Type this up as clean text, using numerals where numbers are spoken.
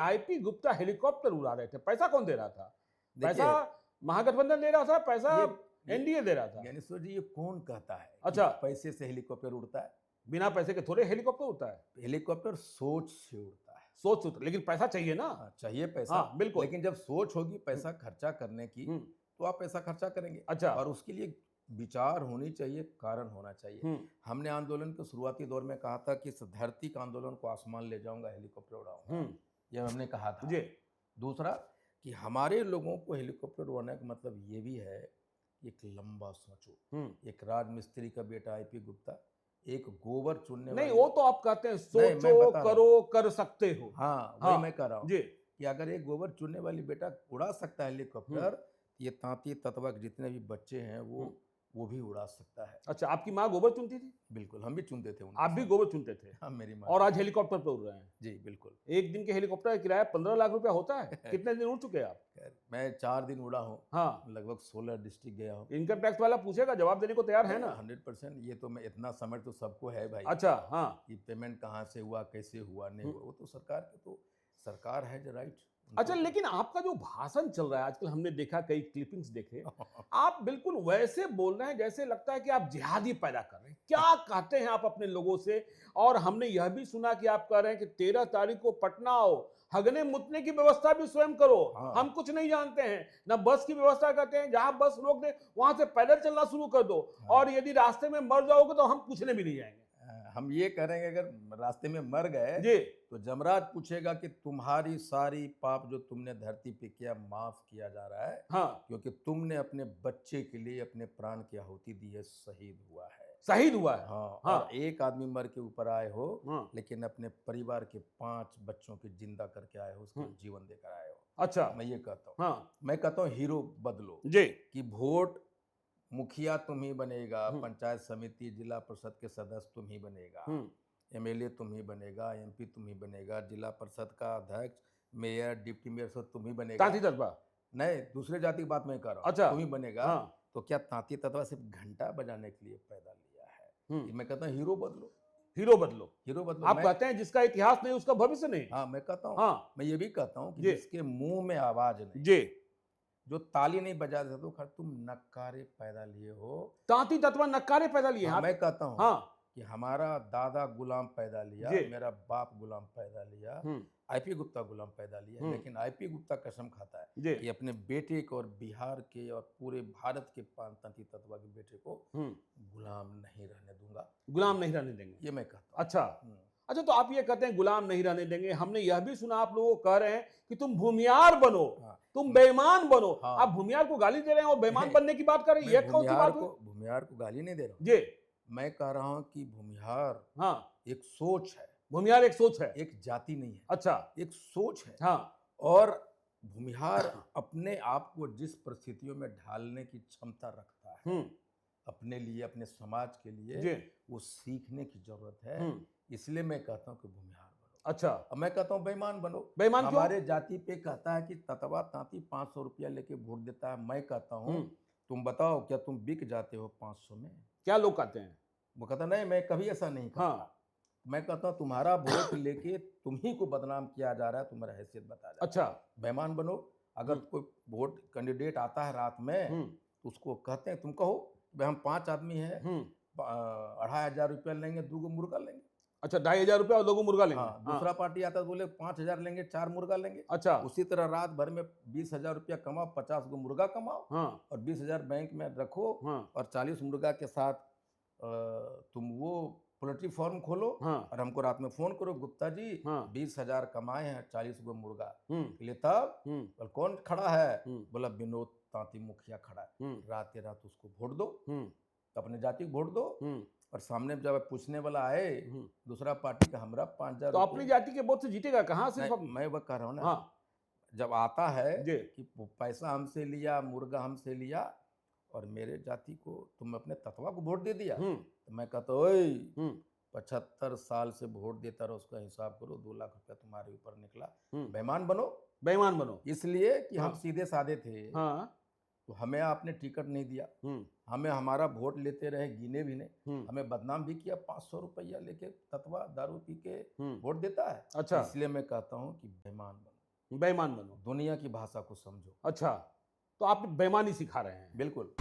IP Gupta helicopter उड़ा रहे थे, पैसा कौन दे रहा था? देखिए, पैसा महागठबंधन दे रहा था, पैसा ये एनडीए दे रहा था। ज्ञानेश्वर जी, ये कौन कहता है अच्छा। कि पैसे से हेलीकॉप्टर उड़ता है? बिना पैसे के थोड़े हेलीकॉप्टर उड़ता है। हेलीकॉप्टर सोच से उड़ता है। सोच उतर, लेकिन पैसा चाहिए ना। हाँ, चाहिए पैसा। हाँ, बिल्कुल। लेकिन जब सोच होगी पैसा खर्चा करने की, तो आप पैसा खर्चा करेंगे। अच्छा। और उसके लिए विचार होनी चाहिए, कारण होना चाहिए। हमने आंदोलन के शुरुआती दौर में कहा था कि इस धरती का आंदोलन को आसमान ले जाऊंगा, हेलीकॉप्टर उड़ाऊंगा, यह हमने कहा था। जी। दूसरा कि हमारे लोगों को हेलीकॉप्टर उड़ाने का मतलब ये भी है, एक लंबा सोचो। एक राजमिस्त्री का बेटा आईपी गुप्ता, एक गोबर चुनने नहीं, वाले, वो तो आप कहते हैं नहीं, मैं सोचो, बता रहा करो, कर सकते हो। हाँ, वही मैं कह रहा हूँ जी। कि अगर एक गोबर चुनने वाली बेटा उड़ा सकता है हेलीकॉप्टर, ये तांती ततवा के जितने भी बच्चे हैं वो भी उड़ा सकता है। अच्छा, आपकी माँ गोबर चुनती थी? बिल्कुल, हम भी चुनते थे उनके आप भी साथ। गोबर चुनते थे? हाँ, मेरी माँ। और आज हेलीकॉप्टर पे उड़ रहे हैं? जी बिल्कुल। एक दिन के हेलीकॉप्टर का किराया 15 लाख रुपया होता है। कितने दिन उड़ चुके हैं आप? खैर, मैं 4 दिन उड़ा हूँ। हाँ। लगभग 16 डिस्ट्रिक्ट गया हूँ। इनकम टैक्स वाला पूछेगा, जवाब देने को तैयार है ना? 100%। ये तो मैं, इतना समझ तो सबको है भाई। अच्छा। हाँ। कि पेमेंट कहाँ से हुआ, कैसे हुआ, नहीं हुआ, वो तो सरकार की, तो सरकार है जो राइट। अच्छा, लेकिन आपका जो भाषण चल रहा है आजकल, हमने देखा, कई क्लिपिंग्स देखे, आप बिल्कुल वैसे बोल रहे हैं जैसे लगता है कि आप जिहादी पैदा कर रहे हैं। क्या कहते हैं आप अपने लोगों से? और हमने यह भी सुना कि आप कह रहे हैं कि 13 तारीख को पटना आओ, हगने मुतने की व्यवस्था भी स्वयं करो। हाँ। हम कुछ नहीं जानते हैं, ना बस की व्यवस्था करते हैं, जहां बस रोक दे वहां से पैदल चलना शुरू कर दो। और यदि रास्ते में मर जाओगे तो हम पूछने भी नहीं जाएंगे। हम ये करेंगे, अगर रास्ते में मर गए जी। तो जमराज पूछेगा कि तुम्हारी सारी पाप जो तुमने धरती पे किया माफ किया जा रहा है। हाँ। क्योंकि तुमने अपने बच्चे के लिए अपने प्राण की आहुति दी है, शहीद हुआ है। शहीद हुआ है। हाँ, हाँ। और एक आदमी मर के ऊपर आए हो, हाँ। लेकिन अपने परिवार के 5 बच्चों की जिंदा करके आए हो, उसको जीवन देकर आए हो। अच्छा। मैं ये कहता हूँ। हाँ। मैं कहता हूँ हीरो बदलो। जी। कि वोट मुखिया तुम ही बनेगा, पंचायत समिति जिला परिषद के सदस्य तुम ही बनेगा, एमएलए तुम ही बनेगा, एमपी तुम ही बनेगा, जिला परिषद का अध्यक्ष, मेयर, डिप्टी मेयर सब तुम ही बनेगा। तांती तत्वा? नहीं, दूसरे जाति की बात मैं कर रहा हूँ। अच्छा। तुम ही बनेगा। हाँ। तो क्या तांती तत्वा सिर्फ घंटा बजाने के लिए पैदा लिया है? मैं कहता हूँ हीरो बदलो। हीरो बदलो। हीरो बदलो। आप कहते हैं जिसका इतिहास नहीं उसका भविष्य नहीं। हाँ, मैं कहता हूँ। हाँ। मैं ये भी कहता हूँ कि जी। जिसके मुंह में आवाज नहीं, जी। जो ताली नहीं बजा देता, तो खैर तुम नक्कारे पैदा लिए हो। तांती तत्वा नक्कारे पैदा लिए। हाँ, मैं कहता हूँ। हाँ। कि हमारा दादा गुलाम पैदा लिया, मेरा बाप गुलाम पैदा लिया, आईपी गुप्ता गुलाम पैदा लिया, लेकिन आईपी गुप्ता कसम खाता है कि अपने बेटे को, और बिहार के और पूरे भारत के तांती तत्वा के बेटे को गुलाम नहीं रहने दूंगा। गुलाम नहीं रहने देंगे, ये मैं कहता हूँ। अच्छा। अच्छा, तो आप ये कहते हैं गुलाम नहीं रहने देंगे। हमने यह भी सुना आप लोगों को कह रहे हैं कि तुम भूमियार बनो। तुम बेईमान बनो। आप भूमियार को गाली दे रहे हैं और बेईमान बनने की बात कर रहे हैं, यह कौन सी बात हुई? भूमियार को गाली नहीं दे रहा हूँ जी। मैं कह रहा हूं कि भूमिहार हाँ, एक सोच है। भूमिहार एक सोच है, एक जाति नहीं है। अच्छा, एक सोच है। हाँ। और भूमिहार अपने आप को जिस परिस्थितियों में ढालने की क्षमता रखता है, अपने लिए, अपने समाज के लिए, वो सीखने की जरूरत है। इसलिए मैं कहता हूं कि भूमिहार बनो। अच्छा। अब मैं कहता हूं बेईमान बनो। बेईमान क्यों? हमारे जाति पे कहता है कि ततवा तांती 500 रुपया लेके वोट देता है। मैं कहता हूं, तुम बताओ, क्या तुम बिक जाते हो 500 में? क्या लोग कहते हैं? वो कहता नहीं, मैं कभी ऐसा नहीं करता। हाँ। मैं कहता हूं तुम्हारा वोट लेके तुम ही को बदनाम किया जा रहा है, तुम्हारा हैसियत बता जा रहा है। अच्छा। बेईमान बनो। अगर कोई वोट कैंडिडेट आता है रात में, तो उसको कहते हैं, तुम कहो भाई हम 5 आदमी हैं, 2500 रुपया लेंगे, 2 मुर्गा लेंगे। अच्छा, 2500 रुपया और 2 मुर्गा लेंगे। हाँ। दूसरा पार्टी आता है, बोले 5000 लेंगे, 4 मुर्गा लेंगे। अच्छा। उसी तरह रात भर में 20,000 रुपया कमाओ, 50 गो मुर्गा कमाओ, हाँ। और 20,000 बैंक में रखो, और 40 मुर्गा के साथ तुम वो पोल्ट्री फार्म खोलो, और हमको रात में फोन करो, गुप्ता जी 20,000 कमाए हैं, 40 गो मुर्गा के लिए। तब बोल कौन खड़ा है? बोला विनोद तांती मुखिया खड़ा है। रात उसको वोट दो, अपने जाति को वोट दो, और सामने जब पूछने वाला आए दूसरा पार्टी का, हमरा 5,000। तो अपनी जाति के वोट से जीतेगा कहाँ से? मैं वह कह रहा हूँ ना, जब आता है कि पैसा हमसे लिया, मुर्गा हमसे लिया, और मेरे जाति को तुम अपने तत्वा को वोट दे दिया, तो मैं कहता हूँ 75 साल से वोट देता रहो, उसका हिसाब करो, 2 लाख रुपया तुम्हारे ऊपर निकला। बेईमान बनो। बेईमान बनो। इसलिए कि हम सीधे साधे थे। तो हमें आपने टिकट नहीं दिया, हमें हमारा वोट लेते रहे, गिने भी नहीं, हमें बदनाम भी किया, 500 रुपया लेके ततवा दारू पी के वोट देता है। अच्छा, इसलिए मैं कहता हूँ कि बेईमान बनो, बेईमान बनो, दुनिया की भाषा को समझो। अच्छा, तो आप बेईमानी सिखा रहे हैं। बिल्कुल।